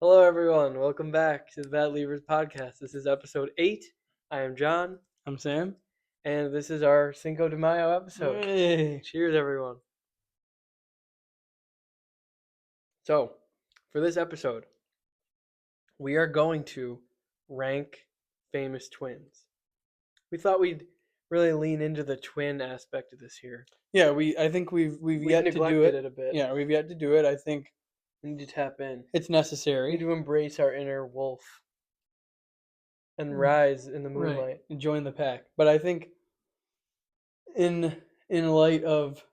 Hello, everyone. Welcome back to the Bad Levers podcast. This is episode 8. I am John, I'm Sam. and this is our Cinco de Mayo episode. Hey. Cheers, everyone. So, for this episode, we are going to rank famous twins. We thought we'd really lean into the twin aspect of this here. Yeah, I think we've yet to do neglected it. it a bit. Yeah, we've yet to do it. I think We need to tap in. it's We need necessary. to embrace our inner wolf and rise in the moonlight. Right. And join the pack. But I think in light of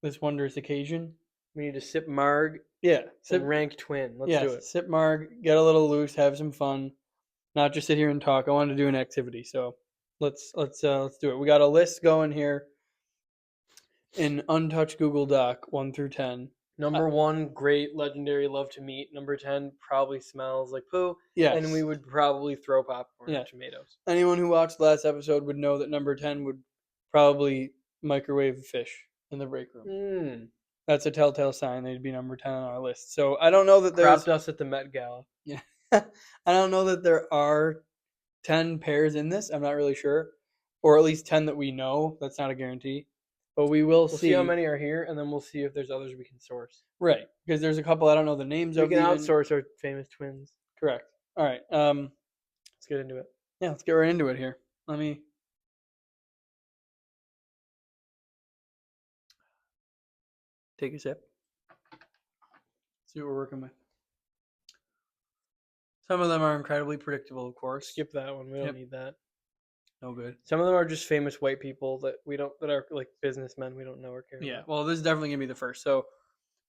this wondrous occasion, We need to sip marg yeah, and rank twin. Let's do it. Sip marg, get a little loose, have some fun, not just sit here and talk. I want to do an activity, so let's do it. We got a list going here in untouched Google Doc 1 through 10. Number 1, great, legendary, love to meet. Number 10, probably smells like poo. Yes. And we would probably throw popcorn Yeah. and tomatoes. Anyone who watched the last episode would know that number 10 would probably microwave fish in the break room. That's a telltale sign they'd be number 10 on our list. So I don't know that Cropped us at the Met Gala. Yeah. I don't know that there are 10 pairs in this. I'm not really sure. Or at least 10 that we know. That's not a guarantee. But we'll see how many are here, and then we'll see if there's others we can source. Right. Because there's a couple I don't know the names of. We can outsource our famous twins. Correct. All right. Let's get into it. Yeah, let's get right into it here. Let me take a sip. See what we're working with. Some of them are incredibly predictable, of course. Skip that one. We don't need that. No good. Some of them are just famous white people that are like businessmen we don't know or care about. Yeah, well, this is definitely going to be the first. So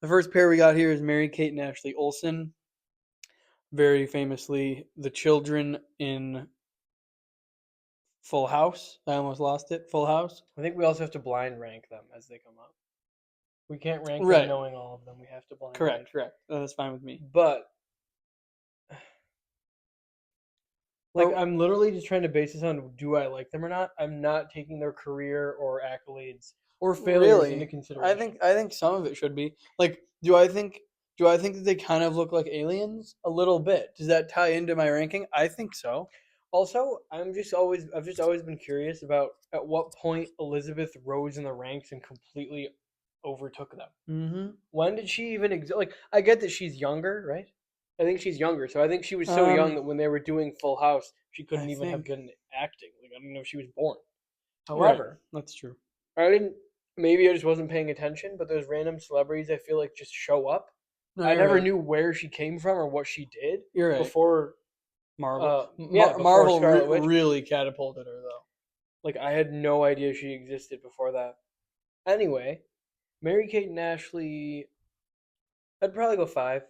the first pair we got here is Mary-Kate and Ashley Olsen. Very famously, the children in Full House. I almost lost it. Full House. I think we also have to blind rank them as they come up. We can't rank Right. them knowing all of them. We have to blind rank. Correct. That's fine with me. But I'm literally just trying to base this on do I like them or not. I'm not taking their career or accolades or failures into consideration. I think some of it should be. Like, do I think that they kind of look like aliens? A little bit. Does that tie into my ranking? I think so. Also, I've just always been curious about at what point Elizabeth rose in the ranks and completely overtook them. Mm-hmm. When did she even exist? Like, I get that she's younger, right? I think she's younger, so I think she was so young that when they were doing Full House, she couldn't even have been acting. Like, I don't know if she was born. However, that's true. Maybe I just wasn't paying attention, but those random celebrities I feel like just show up. No, I never knew where she came from or what she did. You're right. Before Marvel. before Marvel Scarlet Witch. really catapulted her, though. Like, I had no idea she existed before that. Anyway, Mary-Kate and Ashley, I'd probably go 5.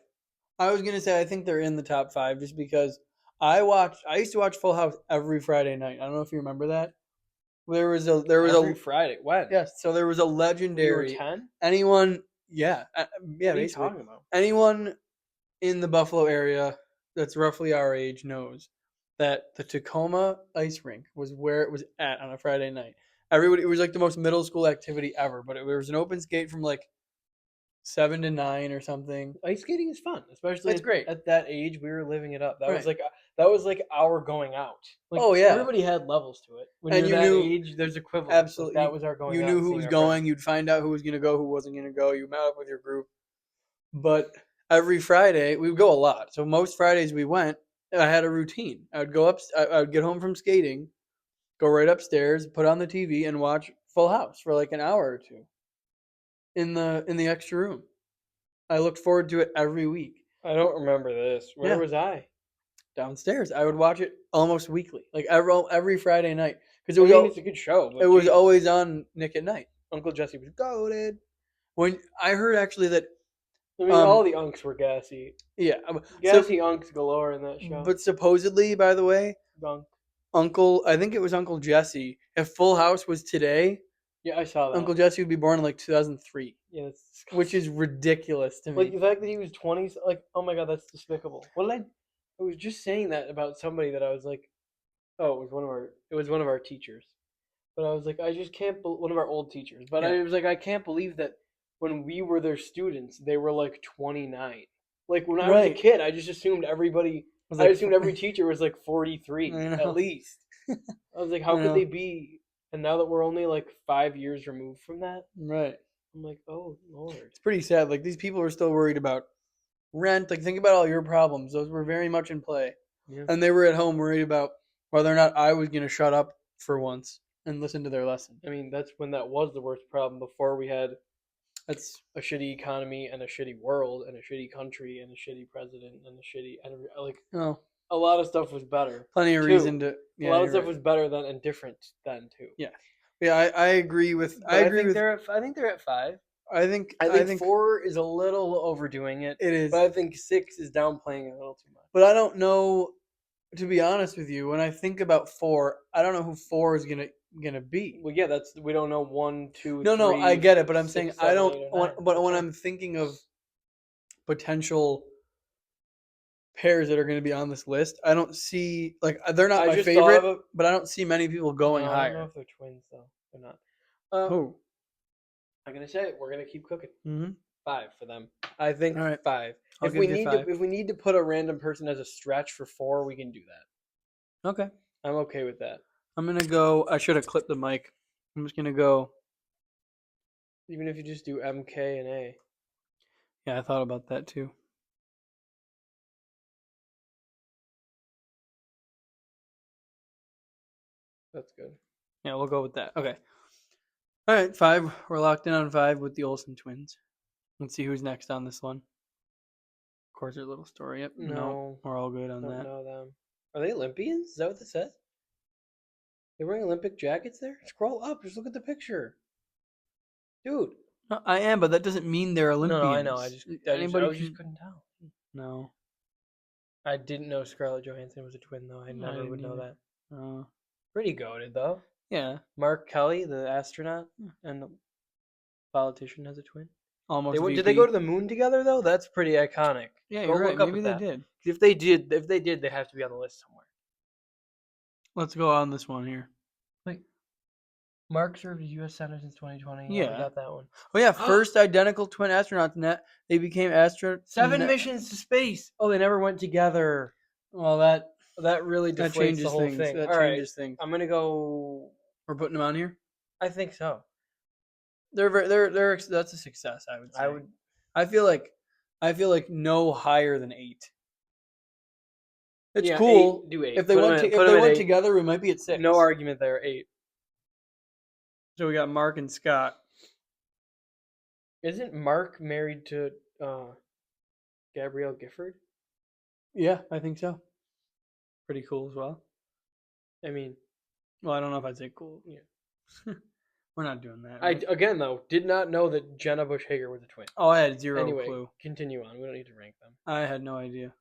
I was gonna say I think they're in the top 5 just because I used to watch Full House every Friday night. I don't know if you remember that. There was every Friday. When? Yes, so there was a legendary. You were 10? Anyone? Yeah, What are you talking about? Anyone in the Buffalo area that's roughly our age knows that the Tacoma ice rink was where it was at on a Friday night. Everybody, it was like the most middle school activity ever, but it was an open skate from like 7 to 9 or something. Ice skating is fun, especially It's great. At that age. We were living it up. That Right. was like our going out. Like, Oh, yeah. everybody had levels to it. When And you're you that knew- age, there's equivalent. Absolutely. That was our going You out. knew who seeing was our going. friends. You'd find out who was going to go, who wasn't going to go. You met up with your group. But every Friday, we would go a lot. So most Fridays we went, I had a routine. I would go up. I would get home from skating, go right upstairs, put on the TV, and watch Full House for like an hour or two in the extra room. I looked forward to it every week. I don't remember this. Where was I? Downstairs. I would watch it almost weekly, like every Friday night, because it's a good show. It was always on Nick at Night. Uncle Jesse was goated. When I heard actually that, I mean, all the unks were gassy. Yeah, gassy unks galore in that show. But supposedly, by the way, Unk. I think it was Uncle Jesse. If Full House was today, yeah, I saw that. Uncle Jesse would be born in like 2003. Yeah, which is ridiculous to me. Like the fact that he was 20, like, oh my god, that's despicable. I was just saying that about somebody that I was like, oh, it was one of our teachers. But I was like, I just can't one of our old teachers. But I was like, I can't believe that when we were their students, they were like 29. Like when I was a Right. kid, I just assumed everybody. was I like, assumed every teacher was like 43 I at know. least. I was like, I how could know. they be? And now that we're only like 5 years removed from that, Right. I'm like, oh Lord. It's pretty sad. Like these people are still worried about rent. Like think about all your problems. Those were very much in play. Yeah. And they were at home worried about whether or not I was going to shut up for once and listen to their lesson. I mean, that's when that was the worst problem before we had That's a shitty economy and a shitty world and a shitty country and a shitty president and a shitty and like oh, a lot of stuff was better. plenty of too. reason to. A Yeah, lot of you're stuff right. was better than and different then too. Yeah, yeah. I agree with. But I agree think with. they're at, I think they're at 5. I think. I think 4 is a little overdoing it, it is. but I think 6 is downplaying it a little too much. But I don't know. To be honest with you, when I think about 4, I don't know who 4 is gonna be. Well, yeah, that's we don't know 1, 2, No, 3. I get it, but I'm 6, saying 7, I don't. 8, or 9. But when That's I'm thinking of potential pairs that are going to be on this list, I don't see like they're not I my just favorite, thought of but I don't see many people going no, I don't know higher. if they're twins though. They're not. Oh, I'm gonna say it. We're gonna keep cooking. mm-hmm. 5 for them. I think All right. 5. I'll If give we you need 5. to, if we need to put a random person as a stretch for 4, we can do that. Okay. I'm okay with that. I'm gonna go. I should have clipped the mic. I'm just gonna go. Even if you just do MK and A. Yeah, I thought about that too. That's good. Yeah, we'll go with that. Okay. All right, 5. We're locked in on 5 with the Olsen twins. Let's see who's next on this one. Of course, their little story. Yep. No, we're all good on don't that. know them. Are they Olympians? Is that what this says? They're wearing Olympic jackets there? Scroll up. Just look at the picture. Dude. No, I am, but that doesn't mean they're Olympians. No, I know. I just Anybody couldn't tell. No. I didn't know Scarlett Johansson was a twin, though. I never would know either. that. Pretty goated, though. Yeah. Mark Kelly, the astronaut and the politician, has a twin. Almost. Did they go to the moon together though? That's pretty iconic. Yeah, Go you're right. look up Maybe at they that. did. If they did, they have to be on the list somewhere. Let's go on this one here. Wait, Mark served as U.S. Senator since 2020. Yeah. we got that one. Oh yeah, first identical twin astronauts. They became astronauts. 7 missions to space. Oh, they never went together. Well, that really deflates changes the whole things. thing. That All right, changes things. I'm gonna go. We're putting them on here. I think so. They're that's a success. I would say. I feel like no higher than 8. It's Yeah, cool. 8, do 8. If they Put 'em went at- if put 'em they at went 8. together, we might be at 6. No argument there. 8. So we got Mark and Scott. Isn't Mark married to Gabrielle Gifford? Yeah, I think so. Pretty cool as well. I mean, Well, I don't know if I'd say cool. Yeah. We're not doing that. I Right? again though did not know that Jenna Bush Hager was a twin. Oh, I had zero Anyway, clue. continue on. We don't need to rank them. I had no idea.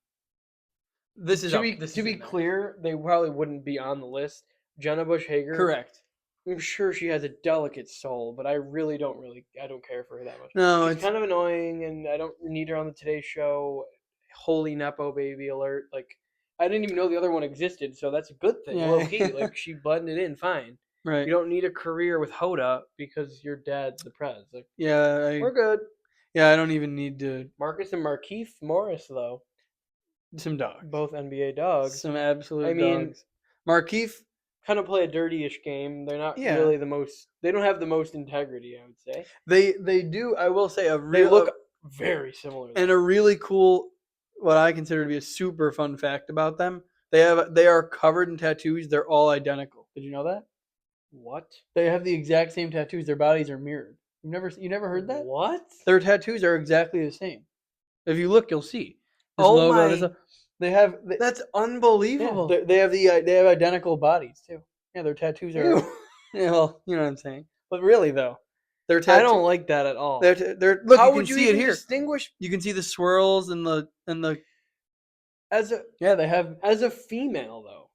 This is To up. be This to is be in there. clear, they probably wouldn't be on the list. Jenna Bush Hager. Correct. I'm sure she has a delicate soul, but I don't care for her that much. No, She's it's kind of annoying, and I don't need her on the Today Show. Holy nepo baby alert! Like I didn't even know the other one existed, so that's a good thing. Yeah. Low key, like she blended in fine. right. You don't need a career with Hoda because your dad's the prez. Like Yeah, we're good. I don't even need to. Marcus and Markeith Morris, though, Some dogs. both NBA dogs, Some absolute I mean, dogs. Markeith. kind of play a dirty-ish game. They're not Yeah. really the most. They don't have the most integrity, I would say. They do. I will say They real look very similar. and a really cool, what I consider to be a super fun fact about them. They are covered in tattoos. They're all identical. Did you know that? What? They have the exact same tattoos. Their bodies are mirrored. You never heard that? What? Their tattoos are exactly the same. If you look, you'll see. This Oh logo, my- they have. That's Yeah, unbelievable. they have identical bodies too. Yeah, their tattoos are. Ew. Yeah, well, you know what I'm saying. But really though, their I don't like that at all. They're look. How You can would you see it even here. distinguish You can see the swirls and the. as a Yeah, they have. female though?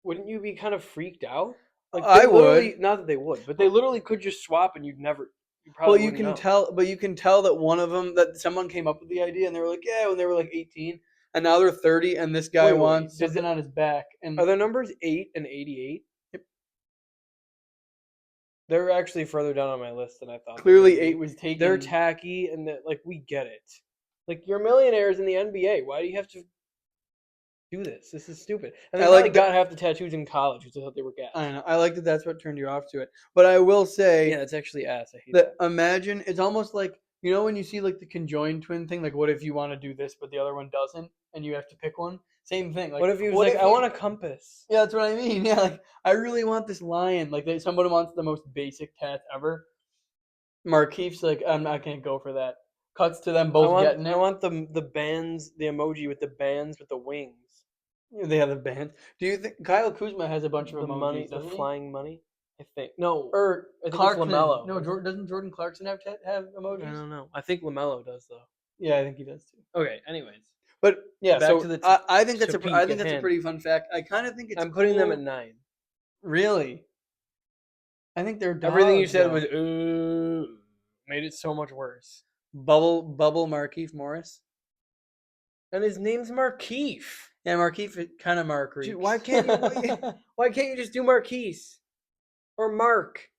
Wouldn't you be kind of freaked out? Like I they would. literally- Not that they would, but they literally could just swap, and you'd never. You probably Well, you wouldn't can know. tell, but you can tell that one of them, that someone came up with the idea, and they were like, yeah, when they were like 18, and now they're 30, and this guy Wait, wants does something on his back, and Are their numbers 8 and 88? Yep. They're actually further down on my list than I thought. they clearly would be. 8 was taken. They're tacky, and like we get it. Like, you're millionaires in the NBA. Why do you have to do this? This is stupid. And I they like probably that- got half the tattoos in college, which I thought they were gas. I know. I like that. That's what turned you off to it. But I will say Yeah, it's actually ass. I hate that that. imagine it's almost like when you see like the conjoined twin thing. Like, what if you want to do this, but the other one doesn't, and you have to pick one? Same thing. Like, What if he was like, I want a compass? Yeah, that's what I mean. Yeah, like I really want this lion. Like someone wants the most basic tat ever. Markeef's like, I can't go for that. Cuts to them both getting it. I want the bands, the emoji with the bands with the wings. They have the band. Do you think Kyle Kuzma has a bunch of The emojis? money, the doesn't he? flying money. I think no. Or I think it's Clarkson. LaMelo. No, doesn't Jordan Clarkson have I emojis? don't know. I think LaMelo does though. Yeah, I think he does too. Okay. Anyways, But yeah, Back so to the I think that's Topique I think at that's a hand. pretty fun fact. I kind of think it's I'm putting them at cool. 9. Really. I think they're dogs, Everything you said though. was ooh, made it so much worse. Bubble Markeef Morris. And his name's Markeef. Yeah, Markeef kind of Mark. Dude, why can't you just do Marquise or Mark?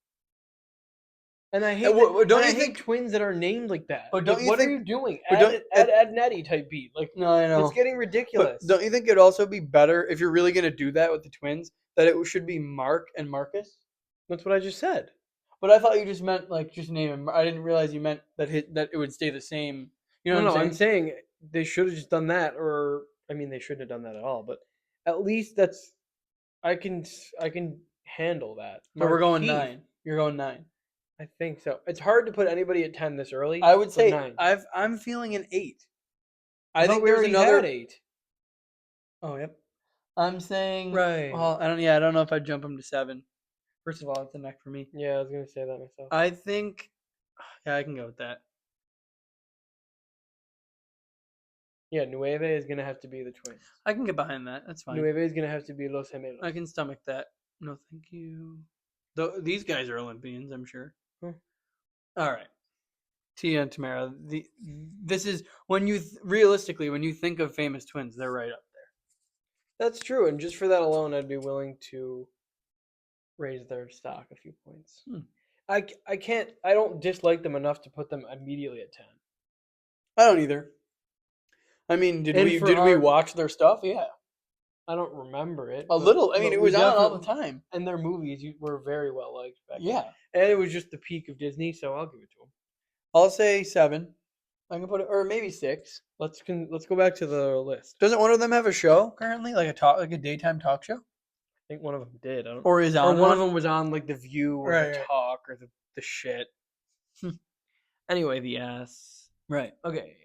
And I hate, don't you hate think- twins that are named like that. But don't Like, you what think- are you doing? but don't- Ed Nettie type beat. Like, No, I know. it's getting ridiculous. But don't you think it'd also be better if you're really gonna do that with the twins that it should be Mark and Marcus? That's what I just said. But I thought you just meant like just name him. I didn't realize you meant that that it would stay the same. You know No, what I'm I'm saying? saying they should have just done that, or I mean, they shouldn't have done that at all. But at least that's I can handle that. So we're going Markeith, 9. You're going 9. I think so. It's hard to put anybody at 10 this early. I would but say 9. I'm feeling an 8. I I thought think we there's already another had 8. Oh, yep. I'm saying Right. Well, I don't know if I'd jump him to 7. First of all, it's a neck for me. Yeah, I was gonna say that myself. I think yeah, I can go with that. Yeah, Nueve is gonna have to be the twins. I can get behind that. That's fine. Nueve is gonna have to be Los Gemelos. I can stomach that. No, thank you. These guys are Olympians, I'm sure. Hmm. All right. Tia and Tamara. This is when you realistically when you think of famous twins, they're right up there. That's true, and just for that alone, I'd be willing to raise their stock a few points. I don't dislike them enough to put them immediately at 10. I don't either. I mean, did And we for we our- watch their stuff? Yeah, I don't remember it. a little. I mean, it was on all the time. And their movies were very well liked back then. Yeah, And it was just the peak of Disney, so I'll give it to them. I'll say 7. I can put it, or maybe 6. Let's go back to the list. Doesn't one of them have a show currently, like a daytime talk show, I think one of them did. I don't. or is Or on one of them was on like The View or Right, The right. Talk or the shit. Anyway, the ass. Right. Okay.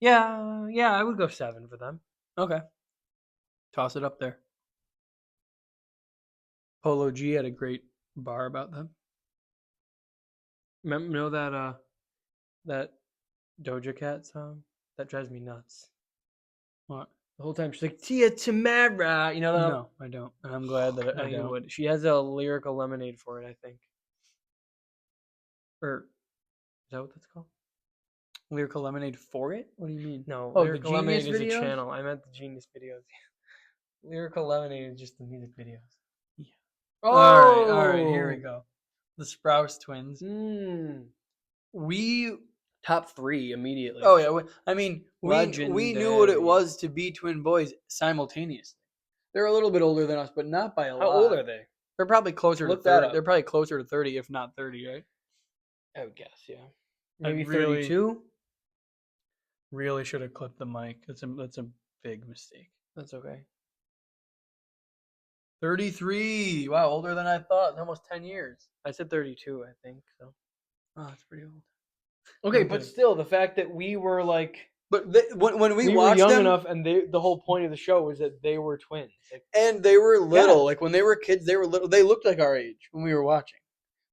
Yeah, I would go 7 for them. Okay. Toss it up there. Polo G had a great bar about them. Remember, know that Doja Cat song? That drives me nuts. What? The whole time she's like, Tia Tamara. You know that? No, I don't. And I'm glad that No, I you don't. would. She has a lyrical lemonade for it, I think. Or is that what that's called? Lyrical Lemonade for it? What do you mean? No, Oh, the Lyrical Lemonade Genius is a videos? channel. I meant the Genius videos. Lyrical Lemonade is just the music videos. Yeah. Oh, All right, here we go. The Sprouse twins. Mm. We Top 3 immediately. Oh yeah, I mean, we knew what it Legendary. was to be twin boys simultaneously. They're a little bit older than us, but not by a lot. How old are they? They're probably closer Look to that 30. up. They're probably closer to 30, if not 30, right? I would guess, yeah. I Maybe really- 32? Really should have clipped the mic. That's a big mistake. That's okay. 33. Wow, older than I thought. Almost 10 years. I said 32, I think. So. Oh, that's pretty old. Okay, I'm but kidding. still, the fact that we were like But when we we were watched young them, enough, and the whole point of the show was that they were twins. Like, and they were little. Yeah. Like when they were kids, they were little. They looked like our age when we were watching,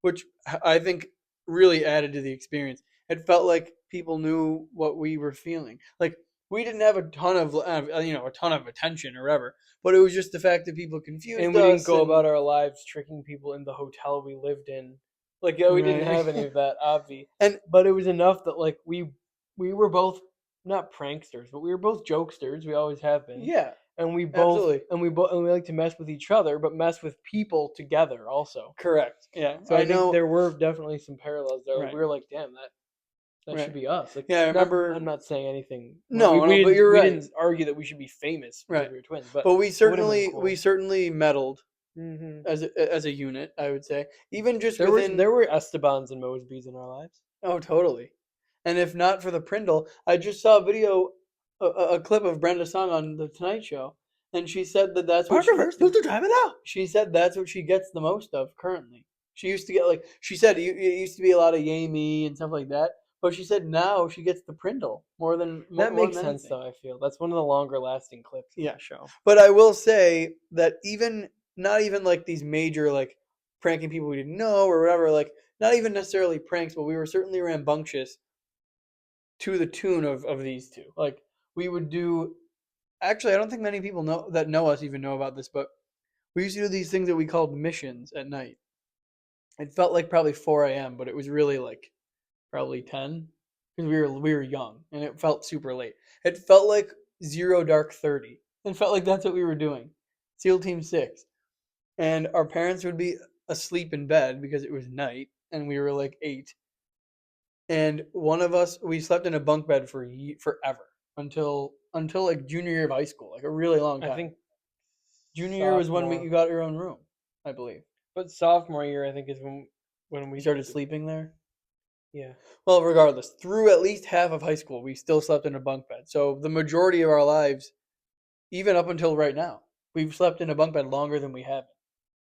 which I think really added to the experience. It felt like people knew what we were feeling. Like we didn't have a ton of attention or whatever, but it was just the fact that people confused and we us. didn't go about our lives tricking people in the hotel we lived in. Like, yeah, we didn't Right. have any of that, obvi. And- but it was enough that like we were both not pranksters, but we were both jokesters. We always have been. Yeah, And we both absolutely. and we like to mess with each other, but mess with people together also. Correct. Yeah, So I know. think there were definitely some parallels there. Right. We were like, damn, That Right. should be us. Like, Yeah, I remember. I'm not saying anything. No, we but you're we right. didn't argue that we should be famous because Right. we were twins, but But we it would've been certainly cool. meddled Mhm. as a unit. I would say even just There within. were Estebans and Mosbys in our lives. Oh, totally. And if not for the Prindle, I just saw a video, a clip of Brenda Song on the Tonight Show, and she said that that's what time it out. she said that's what she gets the most of currently. She used to get like she said it used to be a lot of Yay Me and stuff like that, but she said now she gets the Prindle That more makes than sense, anything. though. I feel that's one of the longer lasting clips of Yeah. the show. But I will say that even not even like these major like pranking people we didn't know or whatever, like not even necessarily pranks, but we were certainly rambunctious to the tune of these two. Like we would do. Actually, I don't think many people know us even know about this, but we used to do these things that we called missions at night. It felt like probably 4 a.m., but it was really like probably 10 because we were young and it felt super late. It felt like Zero Dark 30. It felt like that's what we were doing. SEAL Team 6. And our parents would be asleep in bed because it was night and we were like 8. And one of us we slept in a bunk bed for forever until like junior year of high school, like a really long time. I think Junior year was when sophomore, you got your own room, I believe. but sophomore year I think is when we You started sleeping there. Yeah. Well, regardless, through at least half of high school, we still slept in a bunk bed. So the majority of our lives, even up until right now, we've slept in a bunk bed longer than we have.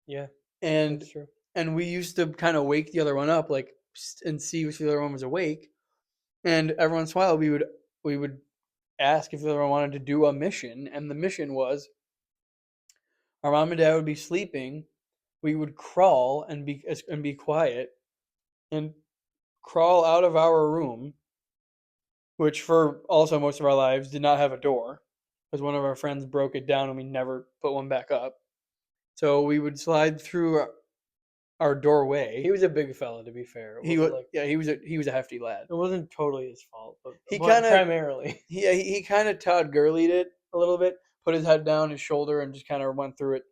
Yeah, And that's true. and we used to kind of wake the other one up, like, and see if the other one was awake. And every once in a while, we would ask if the other one wanted to do a mission, and the mission was our mom and dad would be sleeping. We would crawl and be quiet and crawl out of our room, which for also most of our lives did not have a door because one of our friends broke it down and we never put one back up. So we would slide through our doorway. He was a big fella, to be fair. It He wasn't was like he was a hefty lad. it wasn't totally his fault, He but kind of primarily. he kind of Todd Gurley'd it a little bit, put his head down, his shoulder, and just kind of went through it.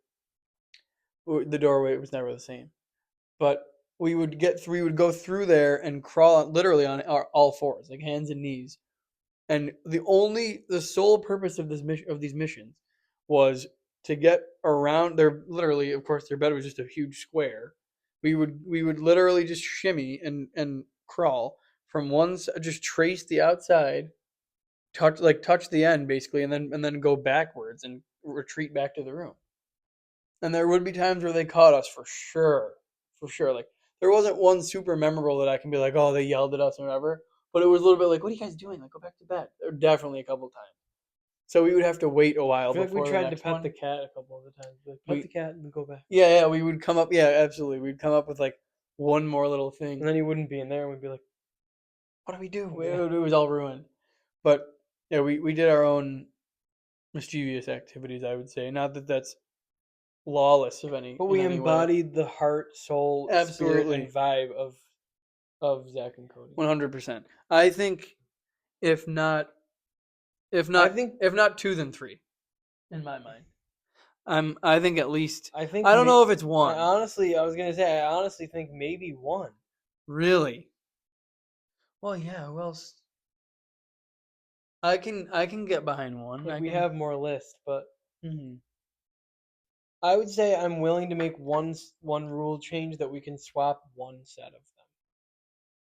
The doorway was never the same, but we would go through there and crawl literally on all fours, like hands and knees. And the sole purpose of these missions was to get around their literally, of course, their bed was just a huge square. We would literally just shimmy and crawl from just trace the outside, touch the end basically, and then go backwards and retreat back to the room. And there would be times where they caught us for sure. Like there wasn't one super memorable that I can be like, oh, they yelled at us or whatever. But it was a little bit like, what are you guys doing? Like, go back to bed. There were definitely a couple times. So we would have to wait a I while feel like we before the tried to next pet one. the cat a couple of the times. Like, pet the cat and then go back. Yeah, we would come up. Yeah, absolutely. We'd come up with like one more little thing. And then he wouldn't be in there, and we'd be like, What do we do? Yeah. It was all ruined. But yeah, we did our own mischievous activities, I would say. Not that that's lawless of any. But we in any way. embodied the heart, soul, spirit, Absolutely. and vibe of Zach and Cody. 100%. I think if not I think 2 then 3 in my mind. I think at least I think I don't know if it's I 1. honestly think maybe 1. Really? Well, yeah, who else? I can get behind 1. Like, we have more lists, but Mhm. I would say I'm willing to make one rule change that we can swap one set of them.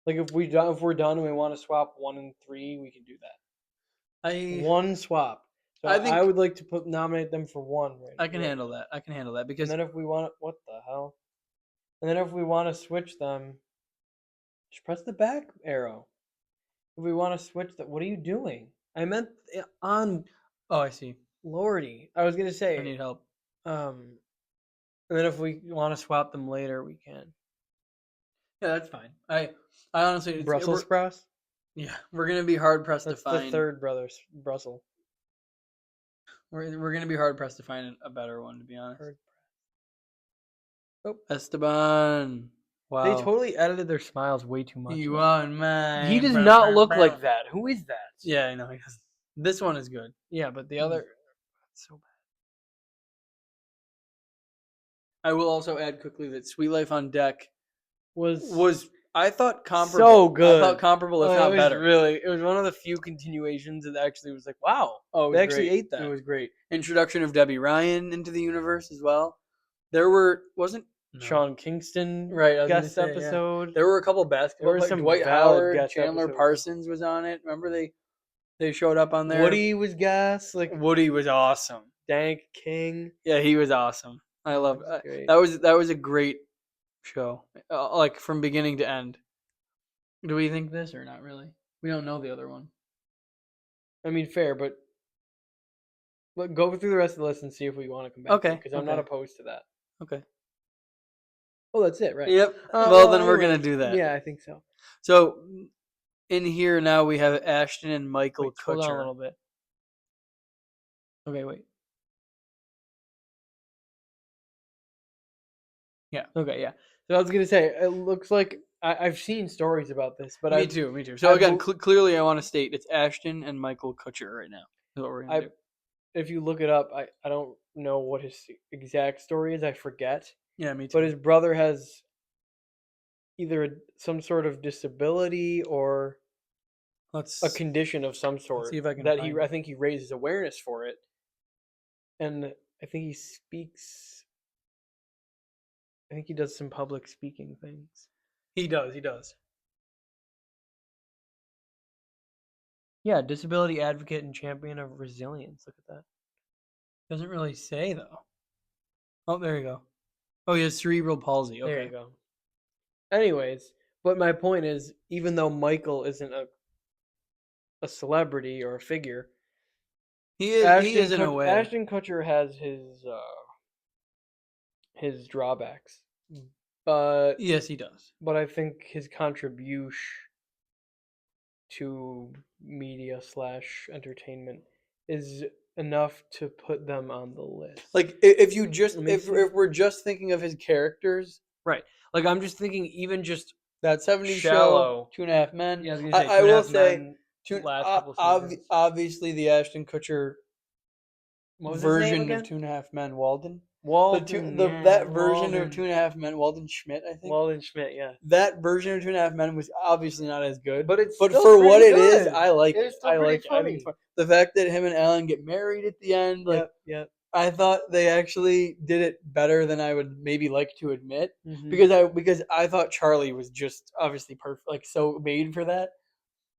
Like if we're done and we want to swap 1 and 3, we can do that. One swap. So I think I would like to nominate them for 1. Right. I can handle that. I can handle that because And then if we want, what the hell? And then if we want to switch them, just press the back arrow. If we want to switch them, what are you doing? I meant on. Oh, I see. Lordy, I was gonna say. I need help. And then if we want to swap them later, we can. Yeah, that's fine. I honestly Brussels sprouts. Yeah, we're gonna be hard pressed to find. That's the third brother's Brussels. We're gonna be hard pressed to find a better one, to be honest. Oh, Esteban. Wow. They totally edited their smiles way too much. You on my. He does not look like that. Who is that? Yeah, I know he does. This one is good. Yeah, but the other, that's so bad. I will also add quickly that Sweet Life on Deck Was was I thought comparable. So good. I thought comparable, if Oh, not it was better. Really, it was one of the few continuations that actually was like, wow. Oh, it was They actually great. ate that. It was great. Introduction of Debbie Ryan into the universe as well. Wasn't Sean Kingston right? I was gonna guest say, yeah. episode. There were a couple basketball There were players. some Dwight valid Howard, guest Chandler episodes. Parsons was on it. Remember they showed up on there. Woody was gas. Like Woody was awesome. Dank King. Yeah, he was awesome. I love That was great. that was a great show, like from beginning to end. Do we think this or not really? We don't know the other one. I mean, fair, but go through the rest of the list and see if we want to come back. Okay, Because I'm not okay. opposed to that. Okay. Oh, that's it, right? Yep. Well, then we're gonna anyways, do that. Yeah, I think so. So in here now we have Ashton and Michael Wait, hold on a Kutcher. little bit. Okay, wait. Yeah. Okay, yeah. So I was gonna say, it looks like I've seen stories about this, but Me too. So I again, bel- clearly, I want to state it's Ashton and Michael Kutcher right now. Is what we're gonna do. if you look it up, I don't know what his exact story is. I forget. Yeah, me too. But his brother has either some sort of disability or Let's a condition of some sort see if I can that find I think he raises awareness for it, and I think he speaks. I think he does some public speaking things. He does. Yeah, disability advocate and champion of resilience. Look at that. Doesn't really say though. Oh, there you go. Oh, he has cerebral palsy. Okay. There you go. Anyways, but my point is, even though Michael isn't a celebrity or a figure, He is in a way. Ashton Kutcher has his drawbacks, but Yes, he does. but I think his contribution to media / entertainment is enough to put them on the list. Like if you just Let me if see. we're just thinking of his characters, Right. Like I'm just thinking, even just that 70s Shallow. show, 2.5 Men. yeah, I was gonna say, I Two and a will Half say, Men, last couple seasons. obviously the Ashton Kutcher What was his name version again? of 2.5 Men, Walden. Walden. That version of 2.5 Men, Walden Schmidt, I think. Walden Schmidt, yeah. That version of 2.5 Men was obviously not as good, But it's but still for what pretty it is, good. I like It's it. still I pretty like it. I think it's funny. fun. The fact that him and Ellen get married at the end, like Yep. I thought they actually did it better than I would maybe like to admit. Mhm. Because I thought Charlie was just obviously perfect, like so made for that.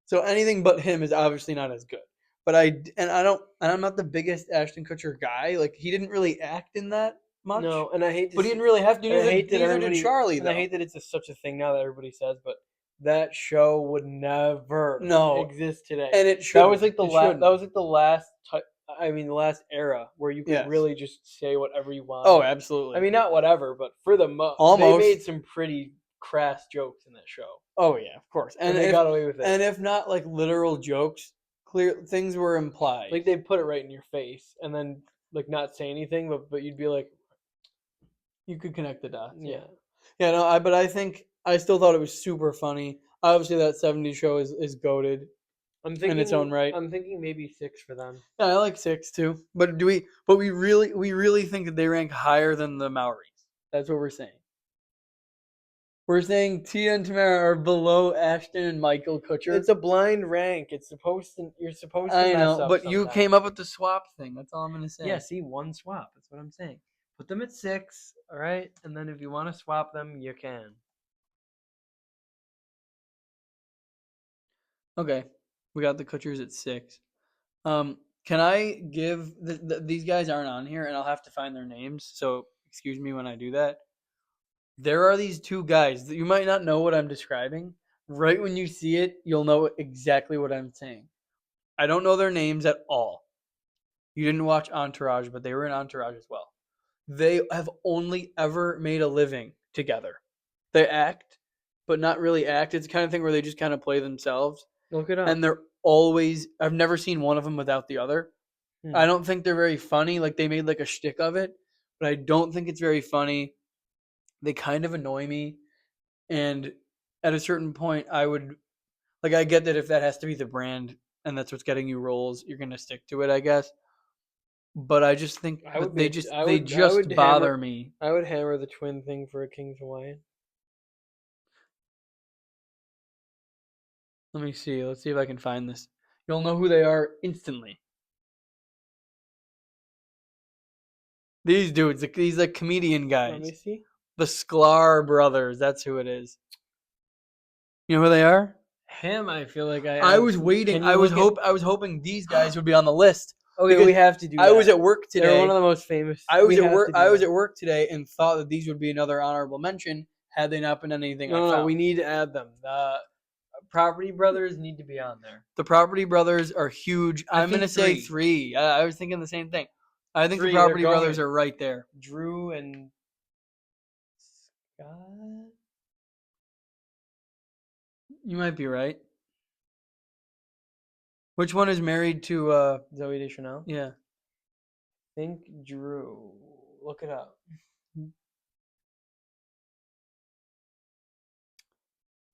So anything but him is obviously not as good. But I'm not the biggest Ashton Kutcher guy. Like he didn't really act in that much. No, and I hate to But he didn't really have to. and I hate that Neither everybody, did Charlie, and though. I hate that it's such a thing now that everybody says, but that show would never No. exist today. And it should. That was like the last. That was like the last. The last era where you could Yes. really just say whatever you want. Oh, absolutely. I mean, not whatever, but for the most, Almost. they made some pretty crass jokes in that show, oh yeah, of course. and they got away with it. And if not like literal jokes, clear things were implied. Like they put it right in your face, and then like not say anything, but you'd be like, you could connect the dots. yeah. Yeah, no, but I think I still thought it was super funny. Obviously, that '70s show is goated. I'm thinking its own right. I'm thinking maybe 6 for them. Yeah, I like 6 too. But we really think that they rank higher than the Maoris. That's what we're saying. We're saying Tia and Tamara are below Ashton and Michael Kutcher. It's a blind rank. You're supposed to. I mess know, up but you sometimes. came up with the swap thing. That's all I'm gonna say. Yeah, see, one swap. That's what I'm saying. Put them at 6, all right, and then if you want to swap them, you can. Okay, we got the Kutchers at 6. Can I give these guys aren't on here, and I'll have to find their names. So excuse me when I do that. There are these 2 guys that you might not know what I'm describing. Right when you see it, you'll know exactly what I'm saying. I don't know their names at all. You didn't watch Entourage, but they were in Entourage as well. They have only ever made a living together. They act, but not really act. It's the kind of thing where they just kind of play themselves. Look it up. And they're always, I've never seen one of them without the other. I don't think they're very funny. Like they made like a shtick of it, but I don't think it's very funny. They kind of annoy me. And at a certain point, I get that if that has to be the brand and that's what's getting you roles, you're going to stick to it, I guess. But I just think they just bother me. I would hammer the twin thing for a King's Hawaiian. Let me see. Let's see if I can find this. You'll know who they are instantly. These dudes, these like comedian Let me guys, see. the Sklar brothers. That's who it is. You know who they are? Him, I feel like I was waiting. Can you look at- I was hoping these guys would be on the list. Okay, because we have to do I that. was at work They're today. one of the most famous. I was We at have work. to do I was that. at work today and thought that these would be another honorable mention had they not been anything I No, found. we need to add them. The Property Brothers need to be on there. The Property Brothers are huge. I'm think gonna say three. three. I was thinking the same thing. I think Three, the they're Property Brothers going. are right there. Drew and Scott. You might be right. Which one is married to? Zoe Deschanel. Yeah. Think Drew. Look it up.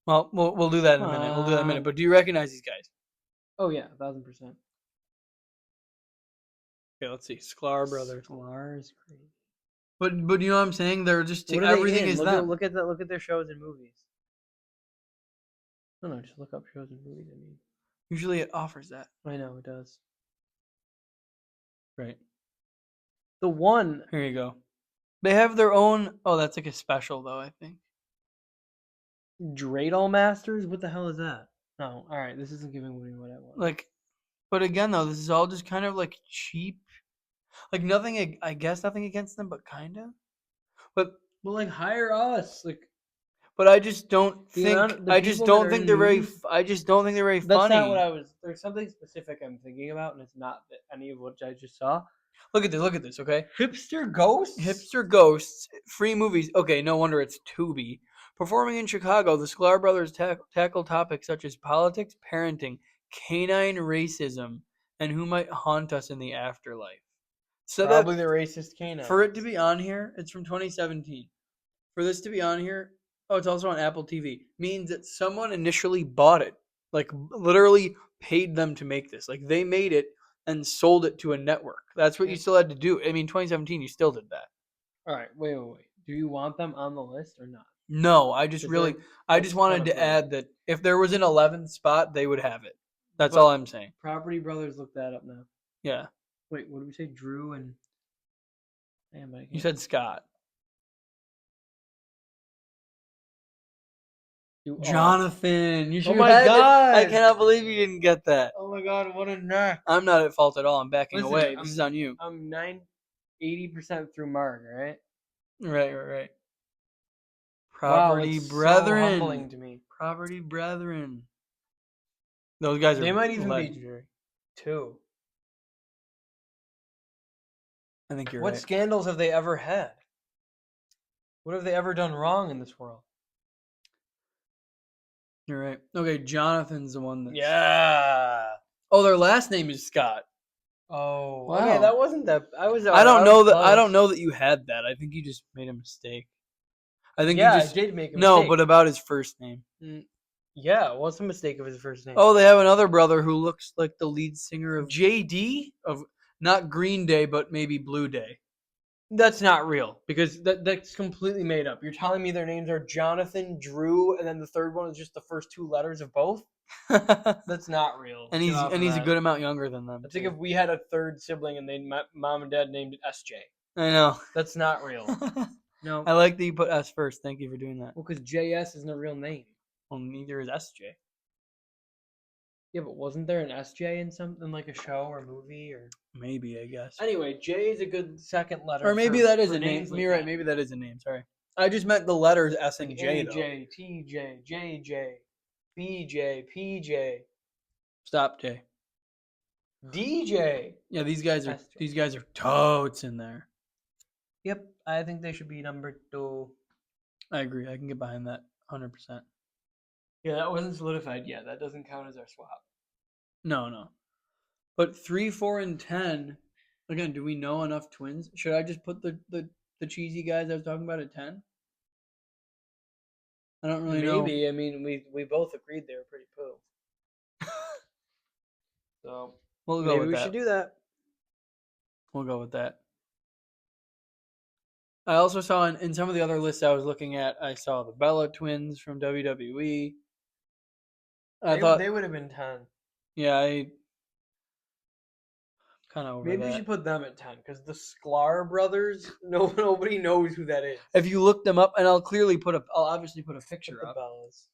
Well, we'll do that in a minute. We'll do that in a minute. But do you recognize these guys? Oh yeah, 1000%. Okay, let's see. Sklar brothers. Lars great. But you know what I'm saying? They're just What are they everything in? is Look them. Look at their shows and movies. No, just look up shows and movies. I mean, Usually it offers that. I know it does. Right. The one. Here you go. They have their own. Oh, that's like a special though. I think. Dreidel Masters? What the hell is that? No, all right, this isn't giving me what I want. Like, but again though, this is all just kind of like cheap. Like nothing. I guess nothing against them, but kind of. But well, like hire us. Like But I just don't The think. amount- the I just people don't that are think in they're very. movies- I just don't think they're very that's funny. not what I was. There's something specific I'm thinking about, and it's not any of what I just saw. Look at this. Look at this. Okay. Hipster Ghosts. Hipster Ghosts, free movies. Okay, no wonder it's Tubi. Performing in Chicago, the Sklar brothers tackle topics such as politics, parenting, canine racism, and who might haunt us in the afterlife. So Probably the racist canine. for it to be on here, it's from 2017. For this to be on here, oh, it's also on Apple TV. Means that someone initially bought it, like literally paid them to make this. Like they made it and sold it to a network. That's what you still had to do. I mean, 2017, you still did that. All right, wait. Do you want them on the list or not? No, I just Is really, there I a just ton wanted of to them? add that if there was an 11th spot, they would have it. That's But- all I'm saying. Property Brothers, look that up now. Yeah. Wait, what did we say? Drew and. Damn, I You can't. said Scott. You are- Jonathan. You Oh should my have God. I cannot believe you didn't get that. Oh my God! What a nerd. I'm not at fault at all. I'm backing Listen, away. I'm- This is on you. I'm 80% through Mark. All right. Right. Wow, Property it's so Brethren. humbling to me. Property Brethren. Those guys are They might even be legendary. 2. I think you're What right. scandals have they ever had? What have they ever done wrong in this world? You're right. Okay, Jonathan's the one that's... Yeah. Oh, their last name is Scott. Oh. Wow. Okay, that wasn't that. I was. I don't know that. I close. don't know that you had that. I think you just made a mistake. I think Yeah, you just I did make a no, mistake. but about his first name. Yeah, what's the mistake of his first name? Oh, they have another brother who looks like the lead singer of JD of not Green Day, but maybe Blue Day. That's not real because that's completely made up. You're telling me their names are Jonathan, Drew, and then the third one is just the first 2 letters of both? That's not real. and Get he's off of a that. good amount younger than them. I think too. if we had a third sibling and mom and dad named it SJ, I know. that's not real. No. I like that you put S first. Thank you for doing that. Well, because JS isn't a real name. Well, neither is SJ. Yeah, but wasn't there an SJ in something like a show or movie or? Maybe, I guess. Anyway, J is a good second letter. Or maybe for- that is for a name. names like You're right. that. Maybe that is a name. Sorry. I just meant the letters S and Like J, though. AJ, TJ, JJ, BJ, PJ, Stop, J. DJ. Yeah, these guys are SJ. totes in there. Yep, I think they should be number 2. I agree. I can get behind that 100%. Yeah, that wasn't solidified yet. That doesn't count as our swap. No. But 3, 4, and 10. Again, do we know enough twins? Should I just put the cheesy guys I was talking about at 10? I don't really know. Maybe. I mean, we both agreed they were pretty poo. So We'll go maybe with we that. should do that. We'll go with that. I also saw in some of the other lists I was looking at, I saw the Bella twins from WWE. I thought, they would have been 10. yeah, I kind of over Maybe you that. should put them at 10 because the Sklar brothers, nobody knows who that is. If you look them up, and I'll obviously put a picture Put the up. Bellas.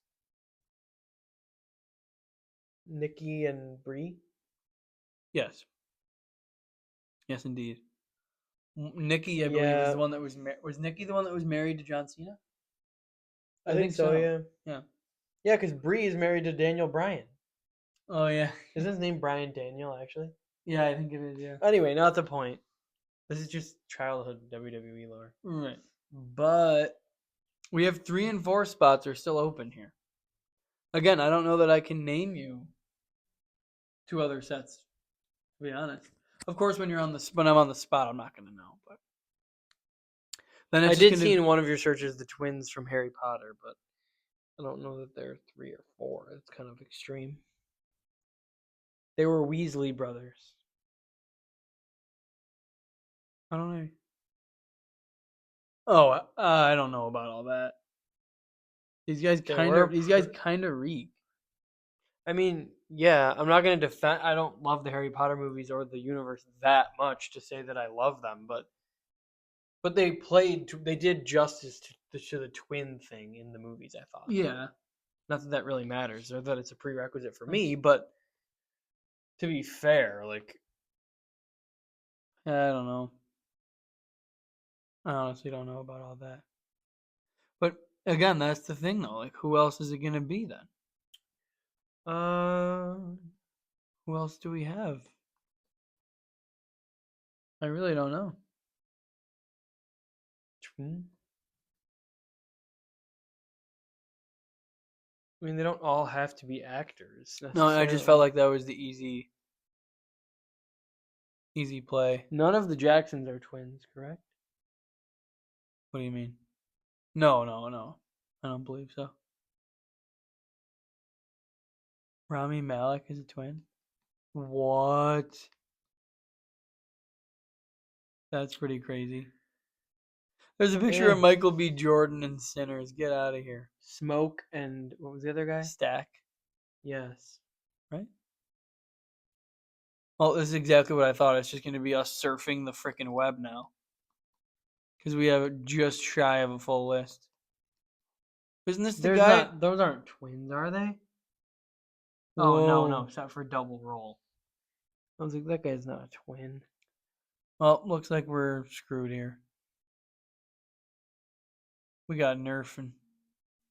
Nikki and Bree. Yes. Yes, indeed. Nikki, I believe, is Yeah. the one that was Nikki the one that was married to John Cena? I think so, yeah. Yeah. Yeah, because Bree is married to Daniel Bryan. Oh yeah. Isn't his name Brian Daniel, actually? Yeah, I think it is. Yeah. Anyway, not the point. This is just childhood WWE lore. Right. But we have 3 and 4 spots are still open here. Again, I don't know that I can name you 2 other sets. To be honest, of course, when I'm on the spot, I'm not going to know. But then I it's did just see gonna, in one of your searches the twins from Harry Potter, but I don't know that they're 3 or 4. It's kind of extreme. They were Weasley brothers. I don't know. Oh, I don't know about all that. These guys kind of reek. I mean, yeah, I'm not going to defend. I don't love the Harry Potter movies or the universe that much to say that I love them, but they did justice to the twin thing in the movies. I thought. Yeah. Not that that really matters, or that it's a prerequisite for me, but to be fair, like I don't know. I honestly don't know about all that. But again, that's the thing though. Like, who else is it going to be then? Who else do we have? I really don't know. twin. I mean, they don't all have to be actors. No, I just felt like that was the easy play. None of the Jacksons are twins, correct? What do you mean? No. I don't believe so. Rami Malek is a twin? What? That's pretty crazy. There's a picture of Yeah. Michael B. Jordan in Sinners. Get out of here. Smoke and what was the other guy? Stack. Yes. Right? Well, this is exactly what I thought. It's just going to be us surfing the freaking web now. Because we have just shy of a full list. Isn't this the guy? Those aren't twins, are they? Whoa. Oh no, except for double roll. I was like, that guy's not a twin. Well, looks like we're screwed here. We got nerfing.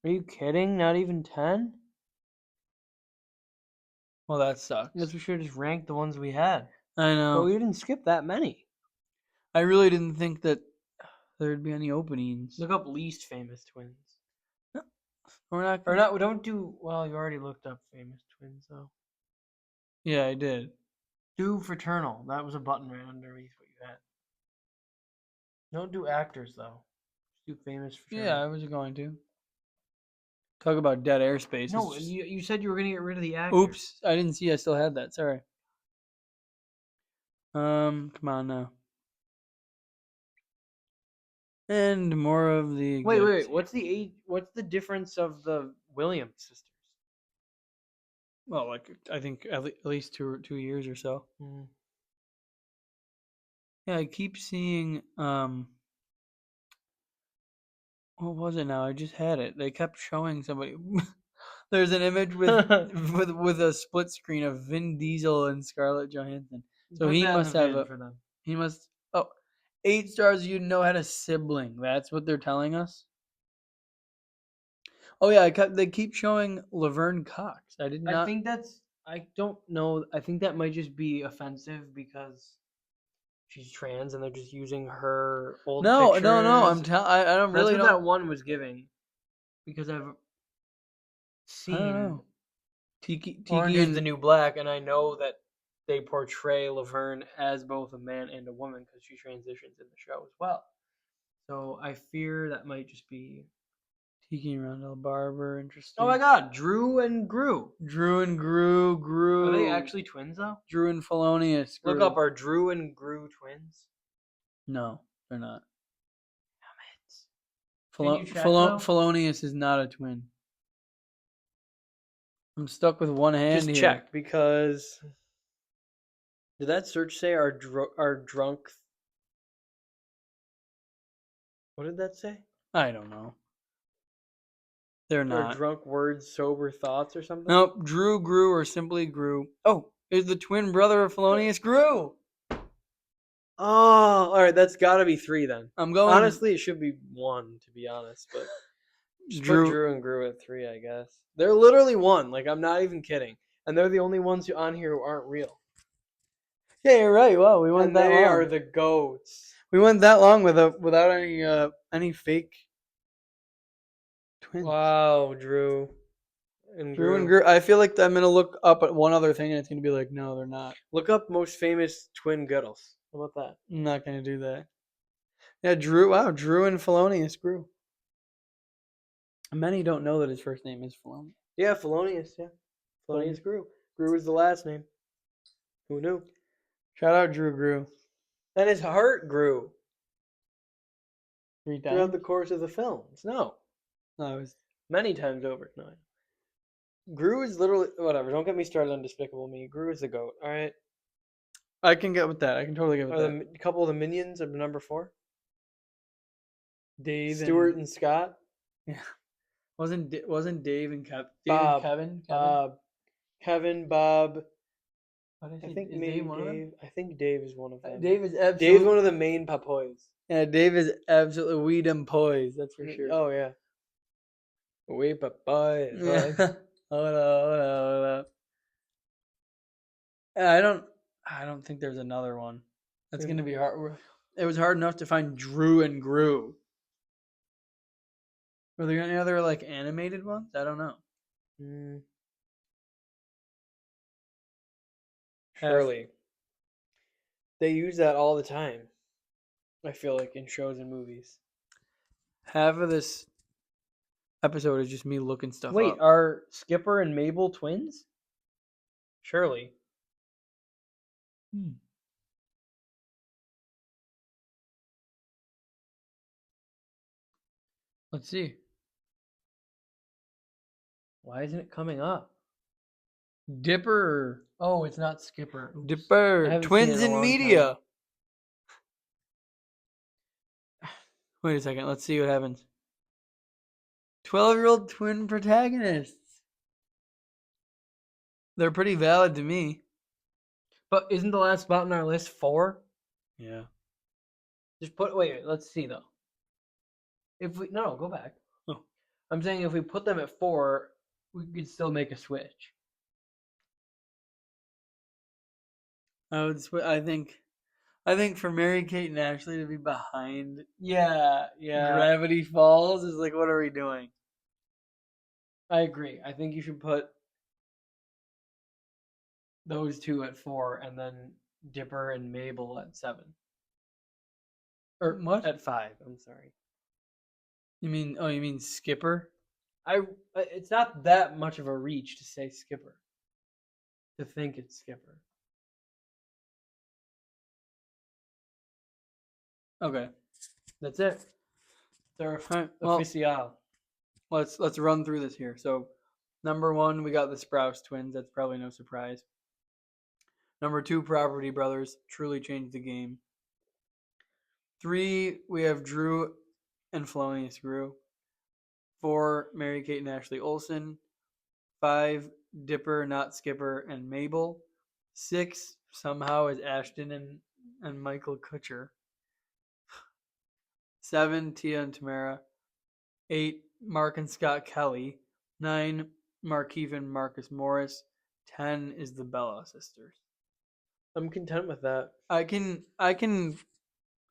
Are you kidding? Not even 10? Well, that sucks. I guess we should have just ranked the ones we had. I know. But we didn't skip that many. I really didn't think that there'd be any openings. Look up least famous twins. We're not. Or not. Don't do. Well, you already looked up famous twins, though. Yeah, I did. Do fraternal. That was a button right underneath what you had. Don't do actors though. Just do famous fraternal. Yeah, I was going to. Talk about dead airspace. No, It's just- you said you were gonna get rid of the actors. Oops, I didn't see I still had that. Sorry. Come on now. And more of the Wait. execs What's the age? What's the difference of the Williams sisters? Well, like I think at least 2 years or so. Mm. Yeah, I keep seeing what was it now? I just had it. They kept showing somebody. There's an image with with a split screen of Vin Diesel and Scarlett Johansson. So Put he that in must the have vid a. for them. He must. Oh, 8 stars. You know had a sibling. That's what they're telling us. Oh yeah, they keep showing Laverne Cox. I did not. I think that's. I don't know. I think that might just be offensive because she's trans and they're just using her old No. pictures. I'm I don't That's really what don't. that one was giving. Because I've I don't seen know. Tiki Orange is and the New Black, and I know that they portray Laverne as both a man and a woman because she transitions in the show as well. So I fear that might just be. Tiki and Rondell Barber. Interesting. Oh my God, Drew and Gru. Drew and Gru. Are they actually twins though? Drew and Felonious. Look up, are Drew and Gru twins? No, they're not. Can you check, though? Felonious is not a twin. I'm stuck with one hand Just here. check, because did that search say our drunk? What did that say? I don't know. They're Our not. drunk words, sober thoughts, or something? Nope. Drew, Grew, or simply Grew. Oh, is the twin brother of Felonious Grew. Oh, all right. That's got to be 3 then. I'm going. Honestly, it should be 1, to be honest. But just put Drew and Grew at 3, I guess. They're literally 1. Like, I'm not even kidding. And they're the only ones on here who aren't real. Yeah, you're right. Wow, we went And that they long. are the goats. We went that long without any fake twins. Wow, Drew and Drew and Grew. Grew. I feel like I'm gonna look up at one other thing and it's gonna be like, no, they're not. Look up most famous twin girls. How about that? I'm not gonna do that. Yeah, Drew. Wow, Drew and Felonious Grew. Many don't know that his first name is Felonious. Yeah, Felonious. Yeah, Felonious Grew. Grew is the last name. Who knew? Shout out Drew Grew. And his heart grew 3 throughout times. the course of the films. No, No, it was many times over. No, Gru is literally whatever. Don't get me started on Despicable Me. Gru is the goat. All right. I can get with that. I can totally get with Are that. a couple of the minions of number 4? Dave Stuart and and Scott. yeah, wasn't Dave and Dave Bob. and Kevin? Kevin. Bob. What is I he? think Is maybe Dave one of them? Dave. I think Dave is one of them. Dave is absolutely. Dave's one of the main papoys. Yeah, Dave is absolutely weed and poise. That's for sure. Oh yeah. We papoys. Hold up. I don't think there's another one. That's gonna be hard. It was hard enough to find Drew and Grew. Were there any other like animated ones? I don't know. Surely. They use that all the time. I feel like in shows and movies. Half of this episode is just me looking stuff Wait, up. are Skipper and Mabel twins? Surely. Let's see. Why isn't it coming up? Dipper. Oh, it's not Skipper. Oops. I Dipper. haven't Twins seen it in a in long media. Wait a second. Let's see what happens. 12-year-old twin protagonists. They're pretty valid to me. But isn't the last spot on our list 4? Yeah. Just wait, let's see though. If we go back. Oh. I'm saying if we put them at 4, we could still make a switch. I think for Mary Kate and Ashley to be behind Yeah. Gravity Falls is like, what are we doing? I agree. I think you should put those 2 at 4 and then Dipper and Mabel at 7. Or what? At 5, I'm sorry. You mean Skipper? It's not that much of a reach to say Skipper. To think it's Skipper. Okay. That's it. They're Right, well, official. let's run through this here. So, number 1, we got the Sprouse twins. That's probably no surprise. Number 2, Property Brothers. Truly changed the game. 3, we have Drew and Felonious Grew. 4, Mary Kate and Ashley Olsen. 5, Dipper, not Skipper, and Mabel. 6, somehow, is Ashton and Michael Kutcher. 7, Tia and Tamara. 8, Mark and Scott Kelly. 9, Markeith and Marcus Morris. 10 is the Bella sisters. I'm content with that. I can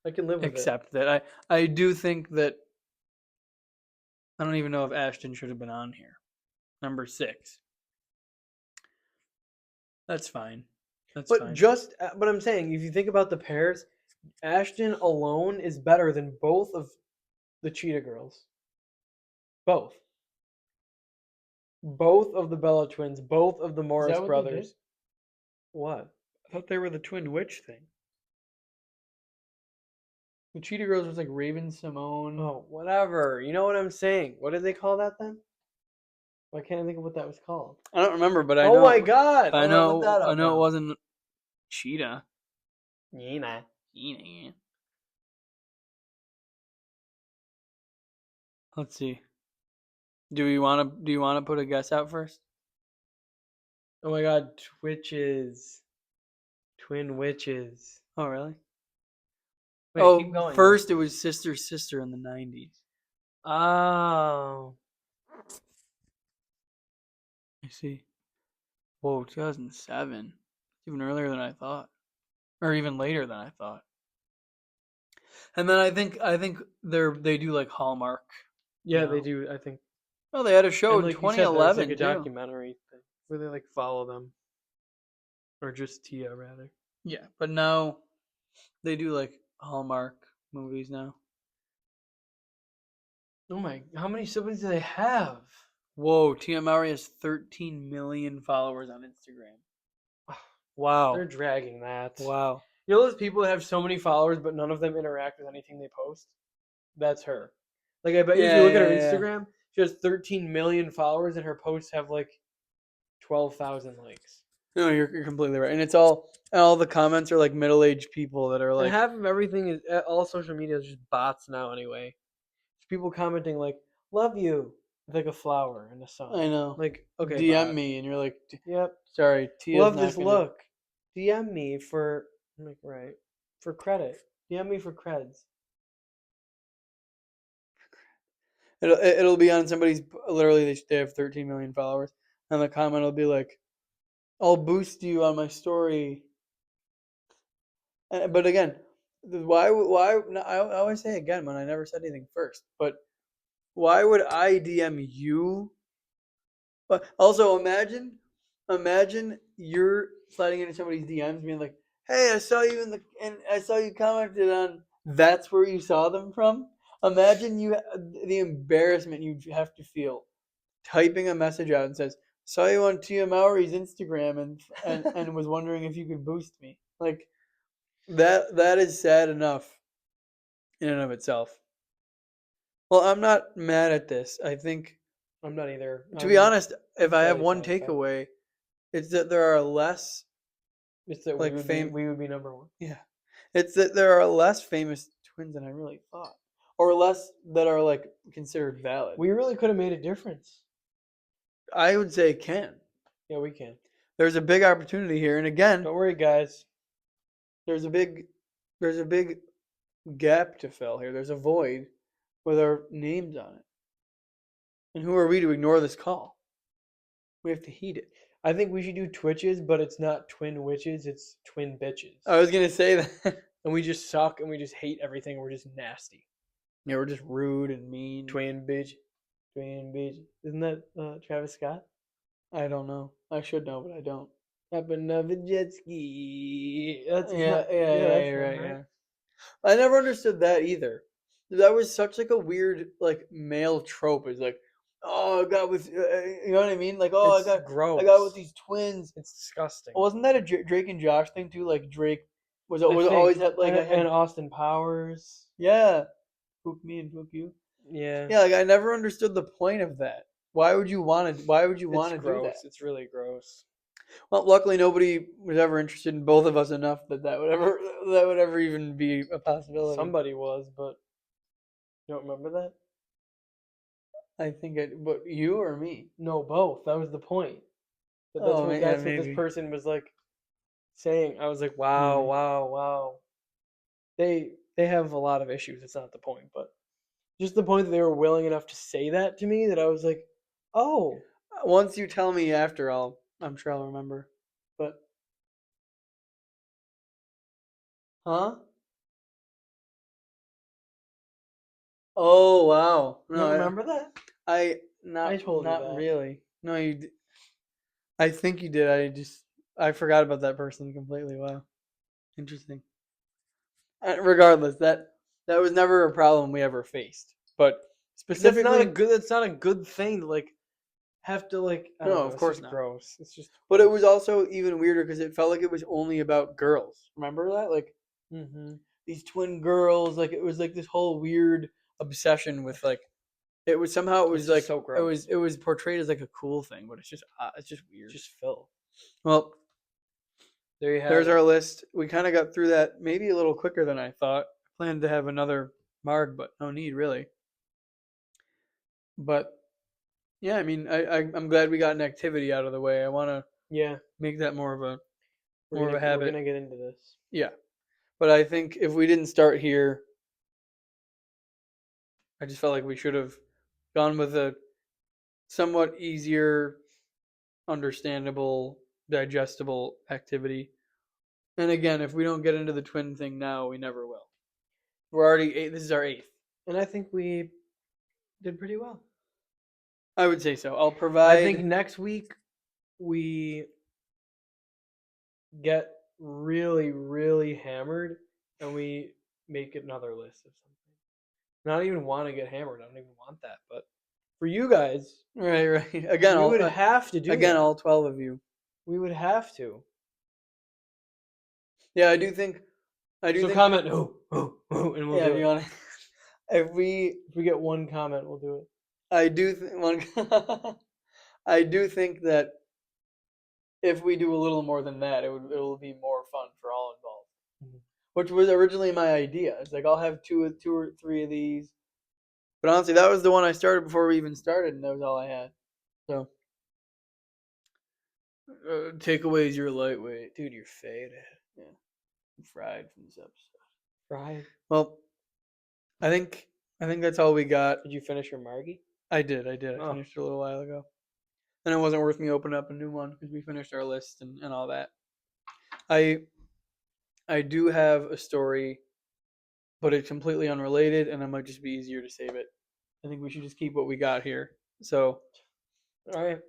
live with accept that. I do think that I don't even know if Ashton should have been on here. Number 6. That's fine. But fine. But I'm saying, if you think about the pairs, Ashton alone is better than both of the Cheetah Girls. Both of the Bella twins, both of the Morris brothers. What? I thought they were the twin witch thing. The Cheetah Girls was like Raven Simone. Oh, whatever. You know what I'm saying? What did they call that then? Why can't I think of what that was called? I don't remember, but I Oh know. my god! I I'm gonna look know. that up I know now. it wasn't cheetah. Nina. Cheetah. Let's see. Do you want to put a guess out first? Oh my god, Twitches. Twin witches. Oh really? Wait, keep going. though. First it was Sister Sister in the 90s. Oh. I see. Whoa, 2007. Even earlier than I thought, or even later than I thought. And then I think they do like Hallmark. Yeah, they No. do, I think. Oh, they had a show And in like you said, there's 2011 like a too. documentary thing where they like follow them. Or just Tia, rather. Yeah, but now they do like Hallmark movies now. Oh my, how many siblings do they have? Whoa, Tia Mowry has 13 million followers on Instagram. Wow. They're dragging that. Wow. You know those people that have so many followers, but none of them interact with anything they post? That's her. Like, I bet you if you look at her Instagram, she has 13 million followers, and her posts have like 12,000 likes. No, you're completely right. And it's all the comments are like middle-aged people that are And like, half of everything is all social media is just bots now, anyway. It's people commenting like "love you" with like a flower and a sun. I know. Like, okay, DM bot. me, and you're like, Yep. sorry, Tia's Love not this gonna. look. DM me for I'm like right for credit. DM me for creds. It'll be on somebody's. Literally, they have 13 million followers, and the comment will be like, "I'll boost you on my story." But again, why? No, I always say again when I never said anything first. But why would I DM you? But also imagine you're sliding into somebody's DMs, being like, "Hey, I saw you and I saw you commented on." That's where you saw them from. Imagine the embarrassment you have to feel typing a message out and says, "Saw you on Tia Mowry's Instagram and was wondering if you could boost me." Like that is sad enough in and of itself. Well, I'm not mad at this. I think, I'm not either. to be honest, if I have fairly one satisfied. takeaway, it's that there are less It's that like we would be number one. yeah. It's that there are less famous twins than I really thought. Or less that are like considered valid. We really could have made a difference. I would say can. Yeah, we can. There's a big opportunity here, and again, Don't worry, guys. there's a big gap to fill here. There's a void with our names on it. And who are we to ignore this call? We have to heed it. I think we should do Twitches, but it's not twin witches, it's twin bitches. I was gonna say that. And we just suck and we just hate everything and we're just nasty. Yeah, we're just rude and mean. Twin bitch. Twin bitch. Isn't that Travis Scott? I don't know. I should know, but I don't. Up another jet ski. That's Yeah, not, yeah, that's you're him, right. Yeah. I never understood that either. That was such like a weird like male trope. Is like, oh, I got with, you know what I mean? Like, oh, It's gross. I got with these twins. It's disgusting. Wasn't that a Drake and Josh thing too? Like Drake was I always think- had like and Austin Powers. yeah, poop me and poop you. Yeah. Yeah, like I never understood the point of that. Why would you want to? Why would you want to It's do gross. that? It's really gross. Well, luckily nobody was ever interested in both of us enough that would ever even be a possibility. Somebody was, but you don't remember that? I think it, but you or me? No, both. That was the point. But that's Oh, what yeah, that's what maybe. this person was like saying. I was like, wow, Maybe. wow. They have a lot of issues. It's not the point, but just the point that they were willing enough to say that to me that I was like, oh, Once you tell me after, I'm sure I'll remember. But huh? Oh wow! you don't remember that? I not I told you not that. really. No, I think you did. I forgot about that person completely. Wow, interesting. Regardless, that was never a problem we ever faced. But specifically, That's not a good thing to like have to like. I don't No, know, of it's course just not. gross. It's just. but it was also even weirder because it felt like it was only about girls. Remember that? Like Mm-hmm. these twin girls. Like it was like this whole weird obsession with like It was somehow it was just like so gross. it was portrayed as like a cool thing, but it's just weird. Just Phil. Well, There you have there's it. our list. We kind of got through that maybe a little quicker than I thought. Planned to have another marg, but no need really. But yeah, I mean, I'm glad we got an activity out of the way. I want to Yeah. make that more of a We're habit. gonna get into this. Yeah, but I think if we didn't start here, I just felt like we should have gone with a somewhat easier, understandable, digestible activity. And again, if we don't get into the twin thing now, we never will. We're already eight. This is our 8th. And I think we did pretty well. I would say so. I'll provide. I think next week we get really, really hammered and we make another list of something. Not even want to get hammered. I don't even want that. But for you guys, Right. Again, we would have to do that. all 12 of you. We would have to. Yeah, I do think. I do So think. comment and we'll Yeah, do if it. you want. If we get one comment, we'll do it. I do I do think that if we do a little more than that, it will be more fun for all involved. Mhm. Which was originally my idea. It's like I'll have two or three of these. But honestly, that was the one I started before we even started, and that was all I had. So takeaways, you're lightweight, Dude, you're faded. Yeah, I'm fried from this episode. Fried. Well, I think that's all we got. Did you finish your Margie? I did. I Oh. finished it a little while ago. And it wasn't worth me opening up a new one because we finished our list and all that. I do have a story, but it's completely unrelated, and it might just be easier to save it. I think we should just keep what we got here. So, All right.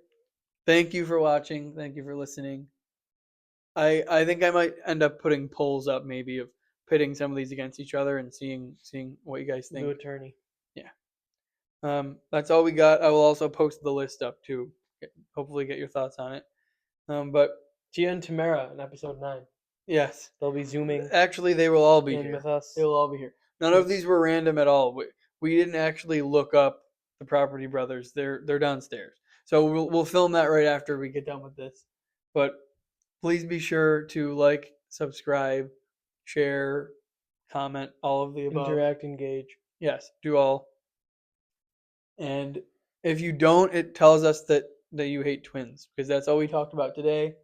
thank you for watching. Thank you for listening. I think I might end up putting polls up, maybe of pitting some of these against each other and seeing what you guys think. New attorney. Yeah. That's all we got. I will also post the list up too. Hopefully, get your thoughts on it. But Tia and Tamara in episode 9. yes, They'll be zooming actually, they will all be in here. with us. They will all be here. None of these were random at all. We didn't actually look up the Property Brothers. They're downstairs. So we'll film that right after we get done with this. But please be sure to like, subscribe, share, comment, all of the above. Interact, engage. Yes, do all. And if you don't, it tells us that you hate twins, because that's all we talked about today.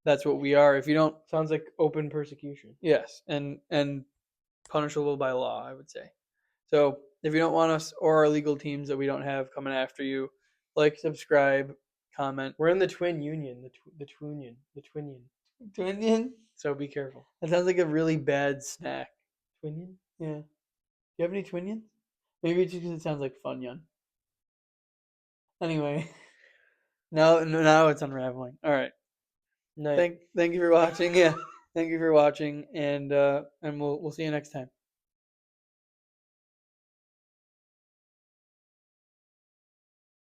That's what we are. If you don't, sounds like open persecution. Yes, and punishable by law, I would say. So if you don't want us or our legal teams that we don't have coming after you, like, subscribe, comment. We're in the twin union, the twinion. Twinion? So be careful. That sounds like a really bad snack. Twinion? Yeah. Do you have any twinions? Maybe it's just because it sounds like Funyun. Anyway, now it's unraveling. All right. Night. Thank you for watching. Yeah, thank you for watching, and we'll see you next time.